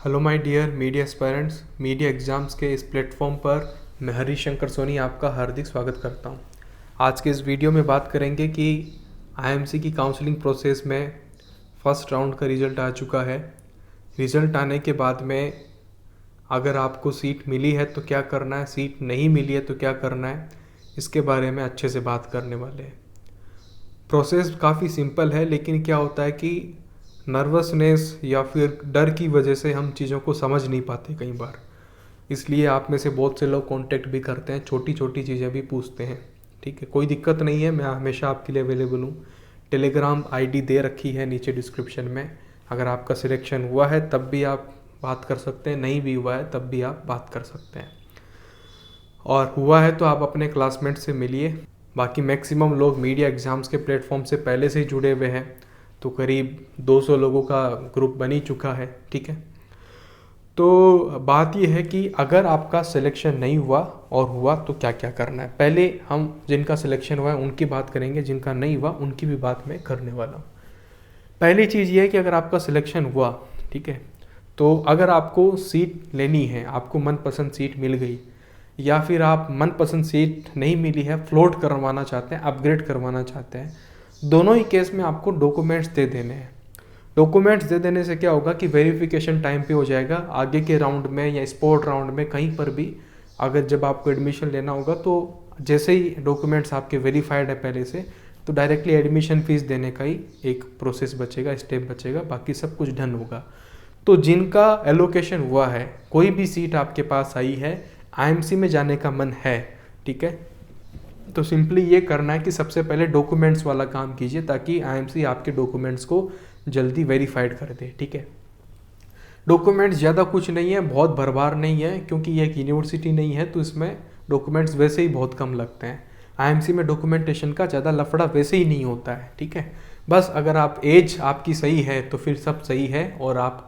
Hello my dear media aspirants. Media exams के इस platform पर मैं हरीशंकर सोनी आपका हार्दिक स्वागत करता हूं। आज के इस वीडियो में बात करेंगे कि आईएमसी की काउंसलिंग प्रोसेस में फ़र्स्ट राउंड का रिज़ल्ट आ चुका है। रिज़ल्ट आने के बाद में अगर आपको सीट मिली है तो क्या करना है, सीट नहीं मिली है तो क्या करना है, इसके बारे में अच्छे से बात करने वाले हैं। प्रोसेस काफ़ी सिंपल है, लेकिन क्या होता है कि नर्वसनेस या फिर डर की वजह से हम चीज़ों को समझ नहीं पाते कई बार। इसलिए आप में से बहुत से लोग कांटेक्ट भी करते हैं, छोटी छोटी चीज़ें भी पूछते हैं। ठीक है, कोई दिक्कत नहीं है, मैं हमेशा आपके लिए अवेलेबल हूँ। टेलीग्राम आईडी दे रखी है नीचे डिस्क्रिप्शन में। अगर आपका सिलेक्शन हुआ है तब भी आप बात कर सकते हैं, नहीं भी हुआ है तब भी आप बात कर सकते हैं, और हुआ है तो आप अपने क्लासमेट से मिलिए। बाकी मैक्सिमम लोग मीडिया एग्ज़ाम्स के प्लेटफॉर्म से पहले से ही जुड़े हुए हैं, तो करीब 200 लोगों का ग्रुप बन ही चुका है। ठीक है, तो बात यह है कि अगर आपका सिलेक्शन नहीं हुआ और हुआ तो क्या क्या करना है। पहले हम जिनका सिलेक्शन हुआ है उनकी बात करेंगे, जिनका नहीं हुआ उनकी भी बात मैं करने वाला हूँ। पहली चीज़ ये है कि अगर आपका सिलेक्शन हुआ, ठीक है, तो अगर आपको सीट लेनी है, आपको मनपसंद सीट मिल गई, या फिर आप मनपसंद सीट नहीं मिली है, फ्लोट करवाना चाहते हैं, अपग्रेड करवाना चाहते हैं, दोनों ही केस में आपको डॉक्यूमेंट्स दे देने हैं। डॉक्यूमेंट्स दे देने से क्या होगा कि वेरिफिकेशन टाइम पे हो जाएगा। आगे के राउंड में या स्पोर्ट राउंड में कहीं पर भी अगर जब आपको एडमिशन लेना होगा, तो जैसे ही डॉक्यूमेंट्स आपके वेरीफाइड है पहले से, तो डायरेक्टली एडमिशन फीस देने का ही एक प्रोसेस बचेगा, स्टेप बचेगा, बाकी सब कुछ डन होगा। तो जिनका एलोकेशन हुआ है, कोई भी सीट आपके पास आई है, आईएमसी में जाने का मन है, ठीक है, तो सिंपली ये करना है कि सबसे पहले डॉक्यूमेंट्स वाला काम कीजिए, ताकि आईएमसी आपके डॉक्यूमेंट्स को जल्दी वेरीफाइड कर दे। ठीक है, डॉक्यूमेंट्स ज़्यादा कुछ नहीं है, बहुत भरभार नहीं है, क्योंकि ये एक यूनिवर्सिटी नहीं है, तो इसमें डॉक्यूमेंट्स वैसे ही बहुत कम लगते हैं। आईएमसी में डॉक्यूमेंटेशन का ज़्यादा लफड़ा वैसे ही नहीं होता है। ठीक है, बस अगर आप एज आपकी सही है तो फिर सब सही है, और आप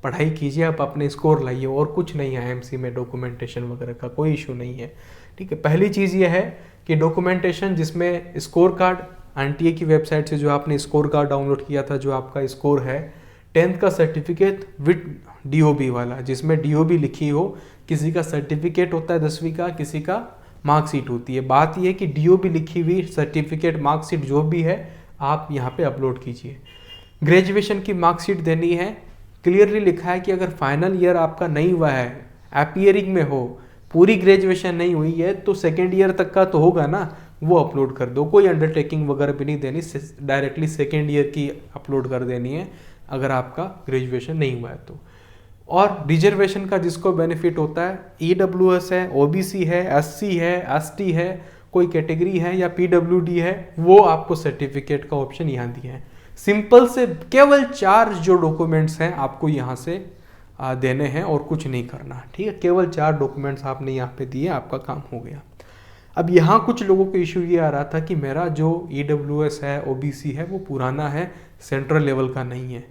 पढ़ाई कीजिए, आप अपने स्कोर लाइए, और कुछ नहीं है आईएमसी में, डॉक्यूमेंटेशन वगैरह का कोई इशू नहीं है। ठीक है, पहली चीज़ ये है कि डॉक्यूमेंटेशन जिसमें स्कोर कार्ड, एनटीए की वेबसाइट से जो आपने स्कोर कार्ड डाउनलोड किया था, जो आपका स्कोर है, 10th का सर्टिफिकेट विद डीओबी वाला, जिसमें डीओबी लिखी हो। किसी का सर्टिफिकेट होता है 10वीं का, किसी का मार्कशीट होती है। बात यह है कि डीओबी लिखी हुई सर्टिफिकेट, मार्कशीट जो भी है, आप यहाँ पे अपलोड कीजिए। ग्रेजुएशन की मार्कशीट देनी है। क्लियरली लिखा है कि अगर फाइनल ईयर आपका नहीं हुआ है, अपीयरिंग में हो, पूरी ग्रेजुएशन नहीं हुई है, तो सेकेंड ईयर तक का तो होगा ना, वो अपलोड कर दो। कोई अंडरटेकिंग वगैरह भी नहीं देनी, डायरेक्टली सेकेंड ईयर की अपलोड कर देनी है अगर आपका ग्रेजुएशन नहीं हुआ है तो। और रिजर्वेशन का जिसको बेनिफिट होता है, ईडब्ल्यूएस है, ओबीसी है, एससी है, एसटी है, कोई कैटेगरी है, या पीडब्ल्यूडी है, वो आपको सर्टिफिकेट का ऑप्शन यहाँ दिया है। सिंपल से केवल 4 जो डॉक्यूमेंट्स हैं आपको यहाँ से देने हैं, और कुछ नहीं करना। ठीक है, केवल 4 डॉक्यूमेंट्स आपने यहाँ पे दिए, आपका काम हो गया। अब यहाँ कुछ लोगों को इशू ये आ रहा था कि मेरा जो ईडब्ल्यूएस है, ओबीसी है, वो पुराना है, सेंट्रल लेवल का नहीं है।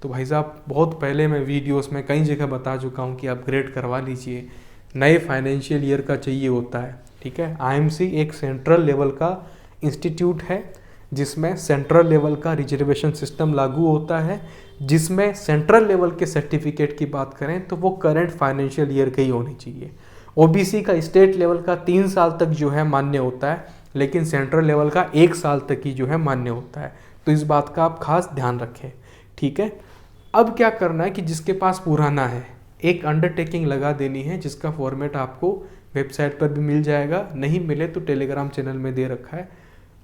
तो भाई साहब, बहुत पहले मैं वीडियोस में कई जगह बता चुका हूँ कि अपग्रेड करवा लीजिए, नए फाइनेंशियल ईयर का चाहिए होता है। ठीक है, आईएमसी एक सेंट्रल लेवल का इंस्टीट्यूट है, जिसमें सेंट्रल लेवल का रिजर्वेशन सिस्टम लागू होता है, जिसमें सेंट्रल लेवल के सर्टिफिकेट की बात करें तो वो करंट फाइनेंशियल ईयर के ही होनी चाहिए। ओबीसी का स्टेट लेवल का 3 साल तक जो है मान्य होता है, लेकिन सेंट्रल लेवल का 1 साल तक ही जो है मान्य होता है। तो इस बात का आप खास ध्यान रखें। ठीक है, अब क्या करना है कि जिसके पास पुराना है, एक अंडरटेकिंग लगा देनी है, जिसका फॉर्मेट आपको वेबसाइट पर भी मिल जाएगा, नहीं मिले तो टेलीग्राम चैनल में दे रखा है।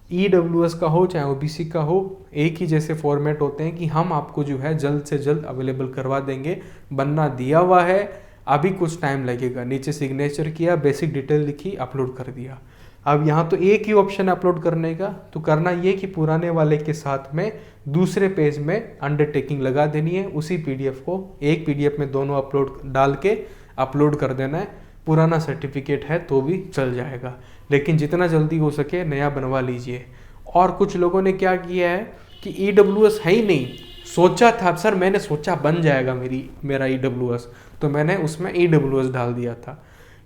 ईडब्ल्यूएस का हो चाहे ओबीसी का हो, एक ही जैसे फॉर्मेट होते हैं कि हम आपको जो है जल्द से जल्द अवेलेबल करवा देंगे। बनना दिया हुआ है, अभी कुछ टाइम लगेगा। नीचे सिग्नेचर किया, बेसिक डिटेल लिखी, अपलोड कर दिया। अब यहाँ तो एक ही ऑप्शन है अपलोड करने का, तो करना ये कि पुराने वाले के साथ में दूसरे पेज में अंडरटेकिंग लगा देनी है। उसी पीडीएफ को एक पीडीएफ में दोनों अपलोड डाल के अपलोड कर देना है। पुराना सर्टिफिकेट है तो भी चल जाएगा, लेकिन जितना जल्दी हो सके नया बनवा लीजिए। और कुछ लोगों ने क्या किया है कि ईडब्ल्यूएस है ही नहीं, सोचा था सर, मैंने सोचा बन जाएगा मेरा ईडब्ल्यूएस, तो मैंने उसमें ईडब्ल्यूएस डाल दिया था।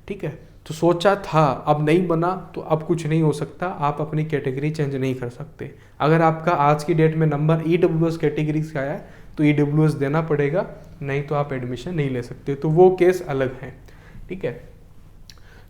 ठीक है, तो सोचा था, अब नहीं बना तो अब कुछ नहीं हो सकता, आप अपनी कैटेगरी चेंज नहीं कर सकते। अगर आपका आज की डेट में नंबर ईडब्ल्यूएस कैटेगरी से आया है तो EWS देना पड़ेगा, नहीं तो आप एडमिशन नहीं ले सकते, तो वो केस अलग है। ठीक है,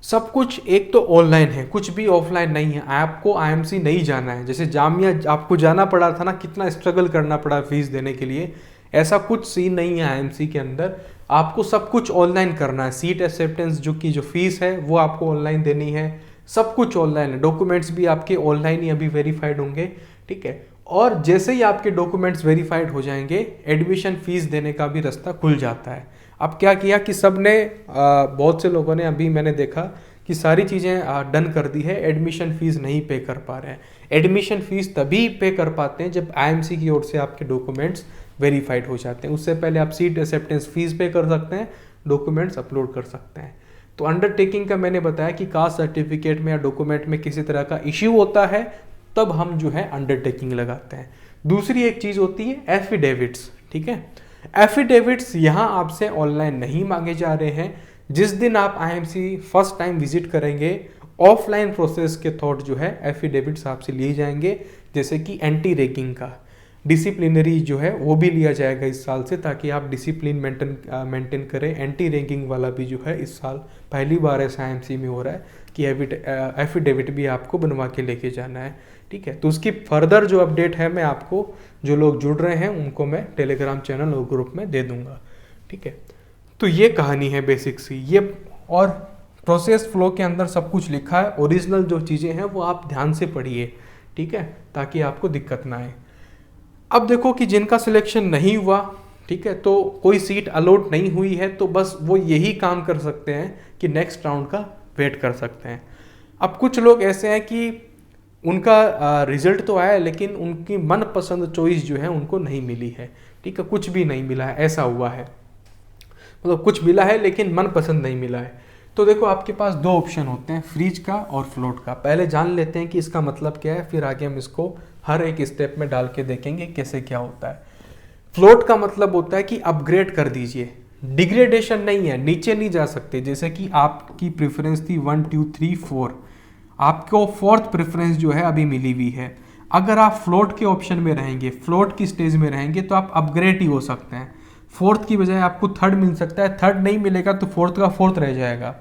सब कुछ एक तो ऑनलाइन है, कुछ भी ऑफलाइन नहीं है। आपको IMC नहीं जाना है, जैसे जामिया आपको जाना पड़ा था ना, कितना स्ट्रगल करना पड़ा फीस देने के लिए, ऐसा कुछ सीन नहीं है IMC के अंदर। आपको सब कुछ ऑनलाइन करना है। सीट एक्सेप्टेंस जो फीस है वो आपको ऑनलाइन देनी है, सब कुछ ऑनलाइन है। डॉक्यूमेंट्स भी आपके ऑनलाइन ही अभी वेरीफाइड होंगे। ठीक है, और जैसे ही आपके डॉक्यूमेंट्स वेरीफाइड हो जाएंगे, एडमिशन फीस देने का भी रास्ता खुल जाता है। अब क्या किया कि सब ने बहुत से लोगों ने, अभी मैंने देखा कि सारी चीज़ें डन कर दी है, एडमिशन फीस नहीं पे कर पा रहे हैं। एडमिशन फीस तभी पे कर पाते हैं जब IMC की ओर से आपके डॉक्यूमेंट्स वेरीफाइड हो जाते हैं। उससे पहले आप सीट एक्सेप्टेंस फीस पे कर सकते हैं, डॉक्यूमेंट्स अपलोड कर सकते हैं। तो अंडरटेकिंग का मैंने बताया कि कास्ट सर्टिफिकेट में या डॉक्यूमेंट में किसी तरह का इश्यू होता है, तब हम जो है अंडरटेकिंग लगाते हैं। दूसरी एक चीज़ होती है एफिडेविट्स। ठीक है, एफिडेविट्स यहाँ आपसे ऑनलाइन नहीं मांगे जा रहे हैं। जिस दिन आप IMC फर्स्ट टाइम विजिट करेंगे, ऑफलाइन प्रोसेस के थॉट जो है एफिडेविट्स आपसे लिए जाएंगे, जैसे कि एंटी रैगिंग का, डिसिप्लिनरी जो है वो भी लिया जाएगा इस साल से, ताकि आप डिसिप्लिन मेंटेन करें। एंटी रैगिंग वाला भी जो है इस साल पहली बार ऐसा IMC में हो रहा है कि एफिडेविट भी आपको बनवा के लेके जाना है। ठीक है, तो उसकी फर्दर जो अपडेट है मैं आपको, जो लोग जुड़ रहे हैं उनको मैं टेलीग्राम चैनल और ग्रुप में दे दूंगा। ठीक है, तो ये कहानी है बेसिक सी ये, और प्रोसेस फ्लो के अंदर सब कुछ लिखा है। ओरिजिनल जो चीज़ें हैं वो आप ध्यान से पढ़िए, ठीक है, ताकि आपको दिक्कत ना आए। अब देखो कि जिनका सिलेक्शन नहीं हुआ, ठीक है, तो कोई सीट अलॉट नहीं हुई है, तो बस वो यही काम कर सकते हैं कि नेक्स्ट राउंड का वेट कर सकते हैं। अब कुछ लोग ऐसे हैं कि उनका रिजल्ट तो आया, लेकिन उनकी मनपसंद चॉइस जो है उनको नहीं मिली है। ठीक है, कुछ भी नहीं मिला है, ऐसा हुआ है, मतलब कुछ मिला है लेकिन मनपसंद नहीं मिला है। तो देखो आपके पास दो ऑप्शन होते हैं, फ्रीज का और फ्लोट का। पहले जान लेते हैं कि इसका मतलब क्या है, फिर आगे हम इसको हर एक स्टेप में डाल के देखेंगे कैसे क्या होता है। फ्लोट का मतलब होता है कि अपग्रेड कर दीजिए, डिग्रेडेशन नहीं है, नीचे नहीं जा सकते। जैसे कि आपकी प्रेफरेंस थी 1 2 3 4, आपको फोर्थ प्रेफरेंस जो है अभी मिली हुई है। अगर आप फ्लोट के ऑप्शन में रहेंगे, फ्लोट की स्टेज में रहेंगे, तो आप अपग्रेड ही हो सकते हैं। फोर्थ की बजाय आपको थर्ड मिल सकता है, थर्ड नहीं मिलेगा तो फोर्थ का फोर्थ रह जाएगा।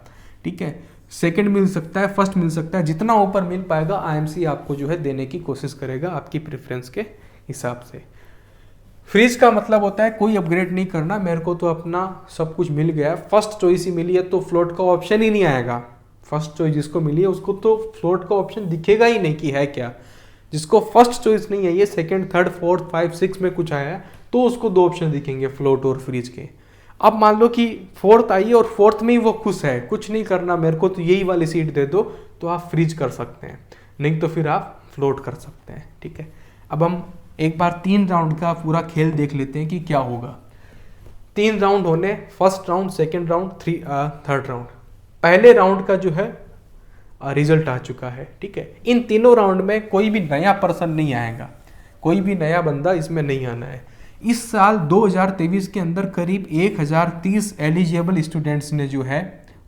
ठीक है, सेकंड मिल सकता है, फर्स्ट मिल सकता है, जितना ऊपर मिल पाएगा IMC आपको जो है देने की कोशिश करेगा आपकी प्रेफरेंस के हिसाब से। फ्रीज का मतलब होता है कोई अपग्रेड नहीं करना, मेरे को तो अपना सब कुछ मिल गया, फर्स्ट चॉइस ही मिली है, तो फ्लोट का ऑप्शन ही नहीं आएगा। फर्स्ट चॉइस जिसको मिली है उसको तो फ्लोट का ऑप्शन दिखेगा ही नहीं कि है क्या। जिसको फर्स्ट चॉइस नहीं है, ये सेकंड थर्ड फोर्थ 5 6 में कुछ आया है, तो उसको दो ऑप्शन दिखेंगे, फ्लोट और फ्रीज के। अब मान लो कि फोर्थ आई और फोर्थ में ही वो खुश है, कुछ नहीं करना मेरे को, तो यही वाली सीट दे दो, तो आप फ्रीज कर सकते हैं, नहीं तो फिर आप फ्लोट कर सकते हैं। ठीक है, अब हम एक बार 3 राउंड का पूरा खेल देख लेते हैं कि क्या होगा। 3 राउंड होने, first round, second round, third round. पहले राउंड का जो है रिजल्ट आ चुका है। ठीक है, इन तीनों राउंड में कोई भी नया पर्सन नहीं आएगा, कोई भी नया बंदा इसमें नहीं आना है। इस साल 2023 के अंदर करीब 1030 एलिजिबल स्टूडेंट्स ने जो है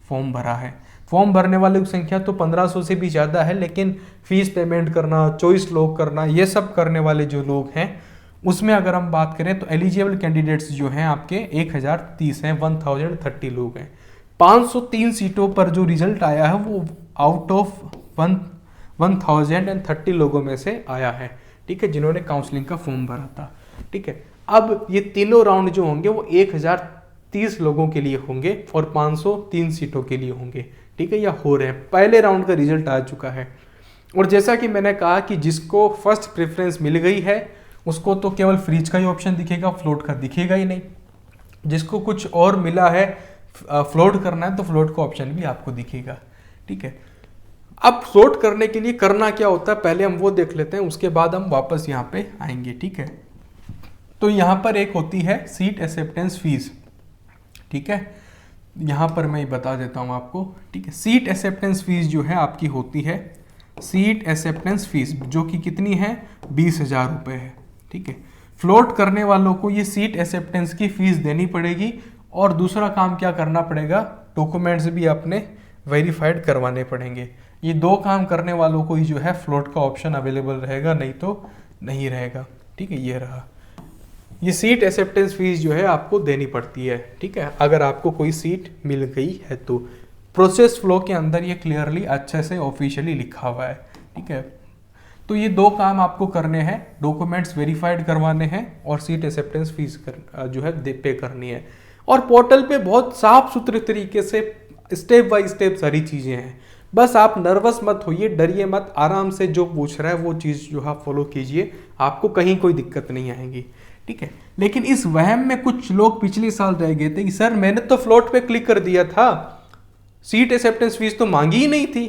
फॉर्म भरा है। फॉर्म भरने वालों की संख्या तो 1500 से भी ज़्यादा है, लेकिन फीस पेमेंट करना, चॉइस लॉक करना, ये सब करने वाले जो लोग हैं, उसमें अगर हम बात करें तो एलिजिबल कैंडिडेट्स जो हैं आपके 1030 हैं, 1030 लोग हैं। 503 सीटों पर जो रिजल्ट आया है वो आउट ऑफ 1030 लोगों में से आया है। ठीक है, जिन्होंने काउंसलिंग का फॉर्म भरा था। ठीक है, अब ये तीनों राउंड जो होंगे वो 1030 लोगों के लिए होंगे और 503 सीटों के लिए होंगे। ठीक है, या हो रहे हैं, पहले राउंड का रिजल्ट आ चुका है। और जैसा कि मैंने कहा कि जिसको फर्स्ट प्रेफरेंस मिल गई है उसको तो केवल फ्रीज का ही ऑप्शन दिखेगा, फ्लोट का दिखेगा ही नहीं। जिसको कुछ और मिला है, फ्लोट करना है, तो फ्लोट का ऑप्शन भी आपको दिखेगा। ठीक है, अब फ्लोट करने के लिए करना क्या होता है पहले हम वो देख लेते हैं, उसके बाद हम वापस यहाँ पे आएंगे। ठीक है, तो यहाँ पर एक होती है सीट एक्सेप्टेंस फीस। ठीक है, यहाँ पर मैं बता देता हूँ आपको। ठीक है, सीट एक्सेप्टेंस फीस जो है आपकी होती है, सीट एक्सेप्टेंस फीस जो कि कितनी है, 20,000 रुपये है। ठीक है, फ्लोट करने वालों को ये सीट एक्सेप्टेंस की फीस देनी पड़ेगी, और दूसरा काम क्या करना पड़ेगा, डॉक्यूमेंट्स भी अपने वेरीफाइड करवाने पड़ेंगे। ये दो काम करने वालों को ही जो है फ्लोट का ऑप्शन अवेलेबल रहेगा, नहीं तो नहीं रहेगा। ठीक है, ये रहा। ये सीट एक्सेप्टेंस फीस जो है आपको देनी पड़ती है, ठीक है, अगर आपको कोई सीट मिल गई है तो। प्रोसेस फ्लो के अंदर ये क्लियरली अच्छे से ऑफिशियली लिखा हुआ है, ठीक है। तो ये दो काम आपको करने हैं, डॉक्यूमेंट्स वेरीफाइड करवाने हैं और सीट एक्सेप्टेंस फीस जो है पे करनी है। और पोर्टल पे बहुत साफ सुथरे तरीके से स्टेप बाय स्टेप सारी चीज़ें हैं। बस आप नर्वस मत होइए, डरिए मत, आराम से जो पूछ रहा है वो चीज़ जो है फॉलो कीजिए, आपको कहीं कोई दिक्कत नहीं आएगी, ठीक है। लेकिन इस वहम में कुछ लोग पिछले साल रह गए थे कि सर मैंने तो फ्लोट पे क्लिक कर दिया था, सीट एक्सेप्टेंस फीस तो मांगी ही नहीं थी,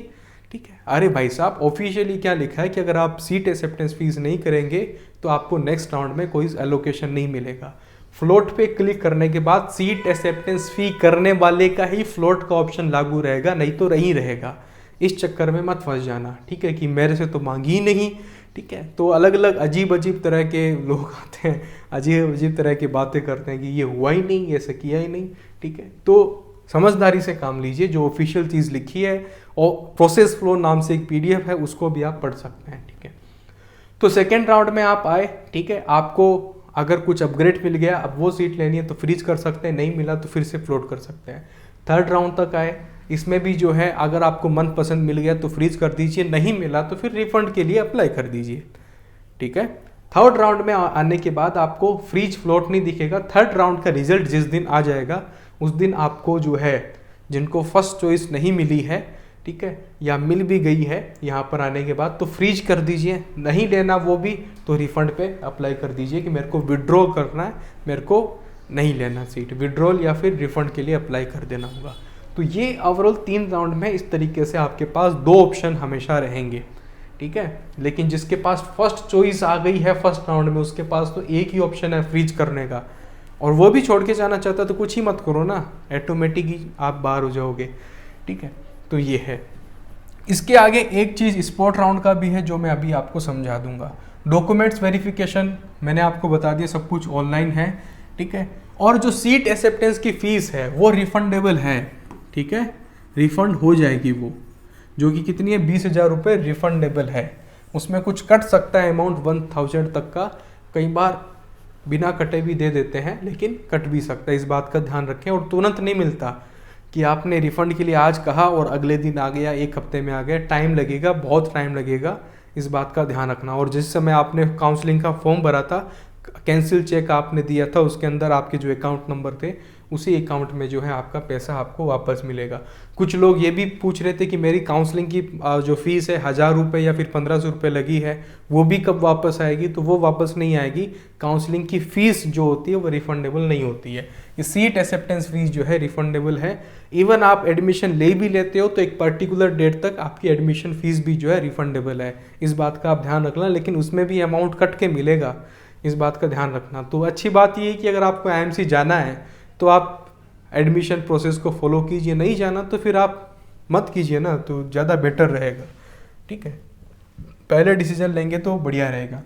ठीक है। अरे भाई साहब, ऑफिशियली क्या लिखा है कि अगर आप सीट एक्सेप्टेंस फीस नहीं करेंगे तो आपको नेक्स्ट राउंड में कोई एलोकेशन नहीं मिलेगा। फ्लोट पे क्लिक करने के बाद सीट एक्सेप्टेंस फी करने वाले का ही फ्लोट का ऑप्शन लागू रहेगा, नहीं तो नहीं रहेगा। इस चक्कर में मत फंस जाना, ठीक है, कि मेरे से तो मांगी ही नहीं, ठीक है। तो अलग अलग अजीब अजीब तरह के लोग आते हैं, अजीब अजीब तरह की बातें करते हैं कि ये हुआ ही नहीं, ऐसा किया ही नहीं, ठीक है। तो समझदारी से काम लीजिए, जो ऑफिशियल चीज़ लिखी है और प्रोसेस फ्लो नाम से एक PDF है उसको भी आप पढ़ सकते हैं, ठीक है। तो सेकेंड राउंड में आप आए, ठीक है, आपको अगर कुछ अपग्रेड मिल गया, अब वो सीट लेनी है तो फ्रीज कर सकते हैं, नहीं मिला तो फिर से फ्लोट कर सकते हैं। थर्ड राउंड तक आए, इसमें भी जो है अगर आपको मनपसंद मिल गया तो फ्रीज कर दीजिए, नहीं मिला तो फिर रिफंड के लिए अप्लाई कर दीजिए, ठीक है। थर्ड राउंड में आने के बाद आपको फ्रीज फ्लोट नहीं दिखेगा। थर्ड राउंड का रिजल्ट जिस दिन आ जाएगा उस दिन आपको जो है, जिनको फर्स्ट चॉइस नहीं मिली है, ठीक है, या मिल भी गई है यहाँ पर आने के बाद, तो फ्रीज कर दीजिए, नहीं लेना वो भी तो रिफंड पे अप्लाई कर दीजिए कि मेरे को विड्रॉ करना है, मेरे को नहीं लेना सीट, विड्रॉल या फिर रिफंड के लिए अप्लाई कर देना होगा। तो ये ओवरऑल 3 राउंड में इस तरीके से आपके पास 2 ऑप्शन हमेशा रहेंगे, ठीक है। लेकिन जिसके पास फर्स्ट चॉइस आ गई है फर्स्ट राउंड में, उसके पास तो एक ही ऑप्शन है फ्रीज करने का, और वो भी छोड़ के जाना चाहता है तो कुछ ही मत करो ना, ऑटोमेटिक ही आप बाहर हो जाओगे, ठीक है। तो ये है। इसके आगे एक चीज़ स्पॉट राउंड का भी है जो मैं अभी आपको समझा दूंगा। डॉक्यूमेंट्स वेरिफिकेशन मैंने आपको बता दिया, सब कुछ ऑनलाइन है, ठीक है। और जो सीट एक्सेप्टेंस की फीस है वो रिफंडेबल है, ठीक है, रिफंड हो जाएगी वो, जो कि कितनी है, 20,000 रुपये रिफंडेबल है। उसमें कुछ कट सकता है अमाउंट 1,000 तक का, कई बार बिना कटे भी दे देते हैं, लेकिन कट भी सकता है, इस बात का ध्यान रखें। और तुरंत नहीं मिलता कि आपने रिफंड के लिए आज कहा और अगले दिन आ गया, 1 हफ्ते में आ गया, टाइम लगेगा, बहुत टाइम लगेगा, इस बात का ध्यान रखना। और जिस समय आपने काउंसलिंग का फॉर्म भरा था, कैंसिल चेक आपने दिया था, उसके अंदर आपके जो अकाउंट नंबर थे, उसी अकाउंट में जो है आपका पैसा आपको वापस मिलेगा। कुछ लोग ये भी पूछ रहे थे कि मेरी काउंसलिंग की जो फीस है 1,000 रुपये या फिर 1,500 रुपये लगी है, वो भी कब वापस आएगी, तो वो वापस नहीं आएगी। काउंसलिंग की फ़ीस जो होती है वो रिफंडेबल नहीं होती है। ये सीट एक्सेप्टेंस फीस जो है रिफंडेबल है। इवन आप एडमिशन ले भी लेते हो तो एक पर्टिकुलर डेट तक आपकी एडमिशन फीस भी जो है रिफंडेबल है, इस बात का आप ध्यान रखना। लेकिन उसमें भी अमाउंट कट के मिलेगा, इस बात का ध्यान रखना। तो अच्छी बात ये है कि अगर आपको IMC जाना है तो आप एडमिशन प्रोसेस को फॉलो कीजिए, नहीं जाना तो फिर आप मत कीजिए ना, तो ज़्यादा बेटर रहेगा, ठीक है। पहले डिसीजन लेंगे तो बढ़िया रहेगा।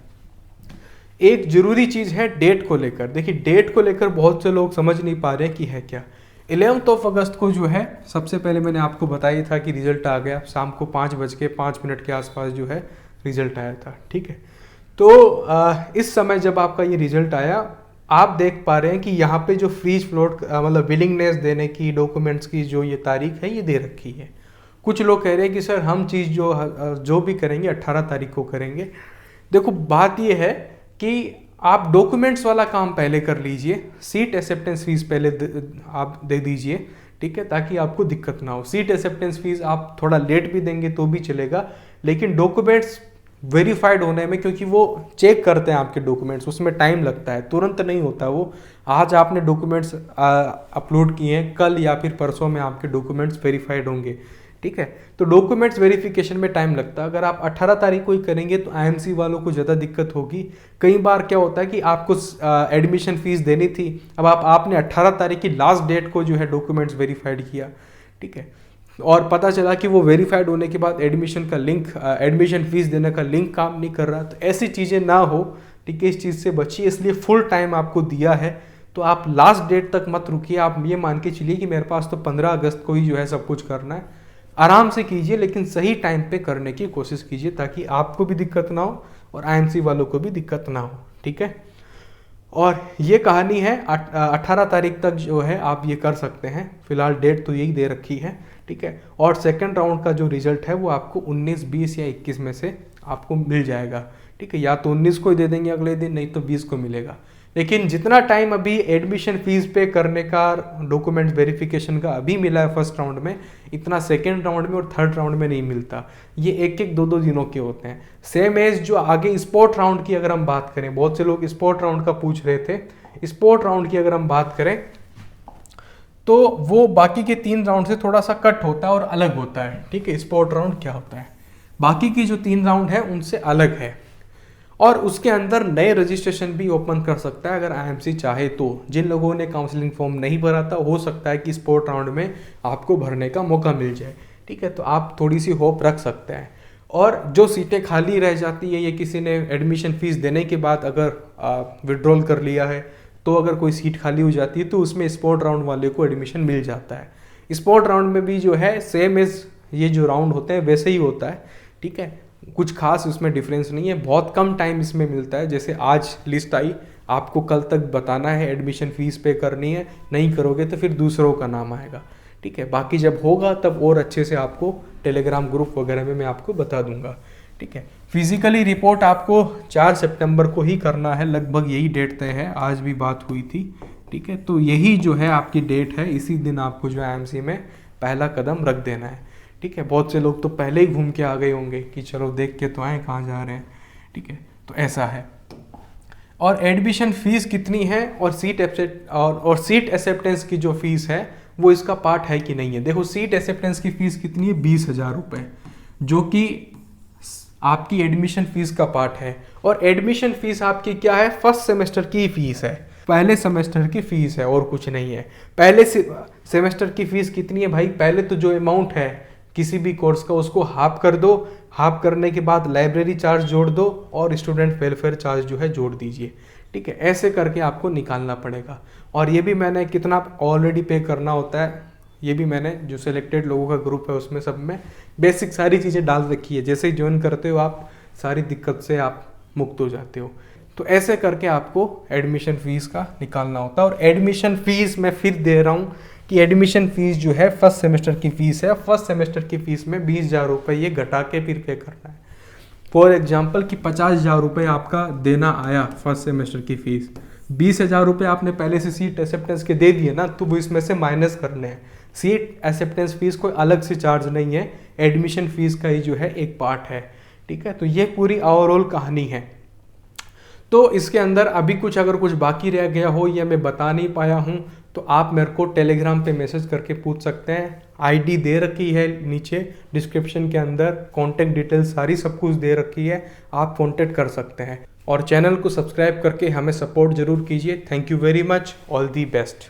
एक ज़रूरी चीज़ है डेट को लेकर। देखिए, डेट को लेकर बहुत से लोग समझ नहीं पा रहे कि है क्या। 11 अगस्त को जो है, सबसे पहले मैंने आपको बताया था कि रिजल्ट आ गया, शाम को 5:05 के आसपास जो है रिजल्ट आया था, ठीक है। तो इस समय जब आपका ये रिजल्ट आया, आप देख पा रहे हैं कि यहाँ पे जो फ्रीज फ्लोट मतलब विलिंगनेस देने की डॉक्यूमेंट्स की जो ये तारीख है ये दे रखी है। कुछ लोग कह रहे हैं कि सर हम चीज़ जो भी करेंगे 18 तारीख को करेंगे। देखो, बात ये है कि आप डॉक्यूमेंट्स वाला काम पहले कर लीजिए, सीट एक्सेप्टेंस फीस पहले आप दे दीजिए, ठीक है, ताकि आपको दिक्कत ना हो। सीट एक्सेप्टेंस फीस आप थोड़ा लेट भी देंगे तो भी चलेगा, लेकिन डॉक्यूमेंट्स वेरीफाइड होने में, क्योंकि वो चेक करते हैं आपके डॉक्यूमेंट्स, उसमें टाइम लगता है, तुरंत नहीं होता वो। आज आपने डॉक्यूमेंट्स अपलोड किए हैं, कल या फिर परसों में आपके डॉक्यूमेंट्स वेरीफाइड होंगे, ठीक है। तो डॉक्यूमेंट्स वेरिफिकेशन में टाइम लगता है। अगर आप 18 तारीख को ही करेंगे तो IMC वालों को ज़्यादा दिक्कत होगी। कई बार क्या होता है कि आपको एडमिशन फीस देनी थी, अब आपने 18 तारीख की लास्ट डेट को जो है डॉक्यूमेंट्स वेरीफाइड किया, ठीक है, और पता चला कि वो वेरीफाइड होने के बाद एडमिशन का लिंक, एडमिशन फीस देने का लिंक काम नहीं कर रहा। तो ऐसी चीज़ें ना हो, ठीक है, इस चीज़ से बचिए। इसलिए फुल टाइम आपको दिया है तो आप लास्ट डेट तक मत रुकिए। आप ये मान के चलिए कि मेरे पास तो 15 अगस्त को ही जो है सब कुछ करना है। आराम से कीजिए, लेकिन सही टाइम पे करने की कोशिश कीजिए, ताकि आपको भी दिक्कत ना हो और IMC वालों को भी दिक्कत ना हो, ठीक है। और ये कहानी है 18 तारीख तक जो है आप ये कर सकते हैं। फिलहाल डेट तो यही दे रखी है, ठीक है। और सेकंड राउंड का जो रिजल्ट है वो आपको 19, 20 या 21 में से आपको मिल जाएगा, ठीक है। या तो 19 को ही दे देंगे अगले दिन, नहीं तो 20 को मिलेगा। लेकिन जितना टाइम अभी एडमिशन फीस पे करने का, डॉक्यूमेंट वेरिफिकेशन का अभी मिला है फर्स्ट राउंड में, इतना सेकेंड राउंड में और थर्ड राउंड में नहीं मिलता। ये एक एक दो दो दिनों के होते हैं। सेम एज जो आगे स्पोर्ट राउंड की अगर हम बात करें, बहुत से लोग स्पोर्ट राउंड का पूछ रहे थे। स्पोर्ट राउंड की अगर हम बात करें तो वो बाकी के 3 राउंड से थोड़ा सा कट होता है और अलग होता है, ठीक है। स्पोर्ट राउंड क्या होता है, बाकी की जो 3 राउंड है उनसे अलग है, और उसके अंदर नए रजिस्ट्रेशन भी ओपन कर सकता है अगर आईएमसी चाहे तो। जिन लोगों ने काउंसलिंग फॉर्म नहीं भरा था, हो सकता है कि स्पोर्ट राउंड में आपको भरने का मौका मिल जाए, ठीक है। तो आप थोड़ी सी होप रख सकते हैं। और जो सीटें खाली रह जाती है, ये किसी ने एडमिशन फीस देने के बाद अगर विड्रॉल कर लिया है, तो अगर कोई सीट खाली हो जाती है तो उसमें स्पोर्ट राउंड वाले को एडमिशन मिल जाता है। स्पोर्ट राउंड में भी जो है सेम एज ये जो राउंड होते हैं वैसे ही होता है, ठीक है। कुछ खास उसमें डिफरेंस नहीं है, बहुत कम टाइम इसमें मिलता है। जैसे आज लिस्ट आई, आपको कल तक बताना है एडमिशन फीस पे करनी है, नहीं करोगे तो फिर दूसरों का नाम आएगा, ठीक है। बाकी जब होगा तब और अच्छे से आपको टेलीग्राम ग्रुप वगैरह में मैं आपको बता दूंगा, ठीक है। फिजिकली रिपोर्ट आपको 4 सितंबर को ही करना है, लगभग यही डेट तय है, आज भी बात हुई थी, ठीक है। तो यही जो है आपकी डेट है, इसी दिन आपको जो आईएमसी में पहला कदम रख देना है, ठीक है। बहुत से लोग तो पहले ही घूम के आ गए होंगे कि चलो देख के तो आए कहाँ जा रहे हैं, ठीक है। तो ऐसा है। और एडमिशन फीस कितनी है और सीट एक्सेप्टेंस की जो फीस है वो इसका पार्ट है कि नहीं है। देखो, सीट एक्सेप्टेंस की फीस कितनी है, 20,000 रुपये, जो कि आपकी एडमिशन फीस का पार्ट है। और एडमिशन फीस आपकी क्या है, फर्स्ट सेमेस्टर की फीस है, पहले सेमेस्टर की फीस है और कुछ नहीं है। पहले सेमेस्टर की फीस कितनी है भाई, पहले तो जो अमाउंट है किसी भी कोर्स का उसको हाफ कर दो, हाफ करने के बाद लाइब्रेरी चार्ज जोड़ दो और स्टूडेंट वेलफेयर चार्ज जो है जोड़ दीजिए, ठीक है। ऐसे करके आपको निकालना पड़ेगा। और ये भी मैंने कितना ऑलरेडी पे करना होता है, ये भी मैंने जो सिलेक्टेड लोगों का ग्रुप है उसमें सब में बेसिक सारी चीज़ें डाल रखी है। जैसे ही ज्वाइन करते हो आप, सारी दिक्कत से आप मुक्त हो जाते हो। तो ऐसे करके आपको एडमिशन फीस का निकालना होता है। और एडमिशन फीस मैं फिर दे रहा हूँ कि एडमिशन फीस जो है फर्स्ट सेमेस्टर की फीस है। फर्स्ट सेमेस्टर की फीस में 20,000 रुपये ये घटा के फिर पे करना है। फॉर एग्जाम्पल कि 50,000 रुपये आपका देना आया फर्स्ट सेमेस्टर की फीस, 20,000 रुपये आपने पहले से सीट एक्सेप्टेंस के दे दिए ना, तो वो इसमें से माइनस करने हैं। सीट एक्सेप्टेंस फीस कोई अलग से चार्ज नहीं है, एडमिशन फीस का ही जो है एक पार्ट है, ठीक है। तो ये पूरी ओवरऑल कहानी है। तो इसके अंदर अभी कुछ अगर कुछ बाकी रह गया हो या मैं बता नहीं पाया हूँ तो आप मेरे को टेलीग्राम पे मैसेज करके पूछ सकते हैं। आईडी दे रखी है नीचे डिस्क्रिप्शन के अंदर, कॉन्टैक्ट डिटेल्स सारी सब कुछ दे रखी है, आप कॉन्टैक्ट कर सकते हैं। और चैनल को सब्सक्राइब करके हमें सपोर्ट जरूर कीजिए। Thank you very much, all the best.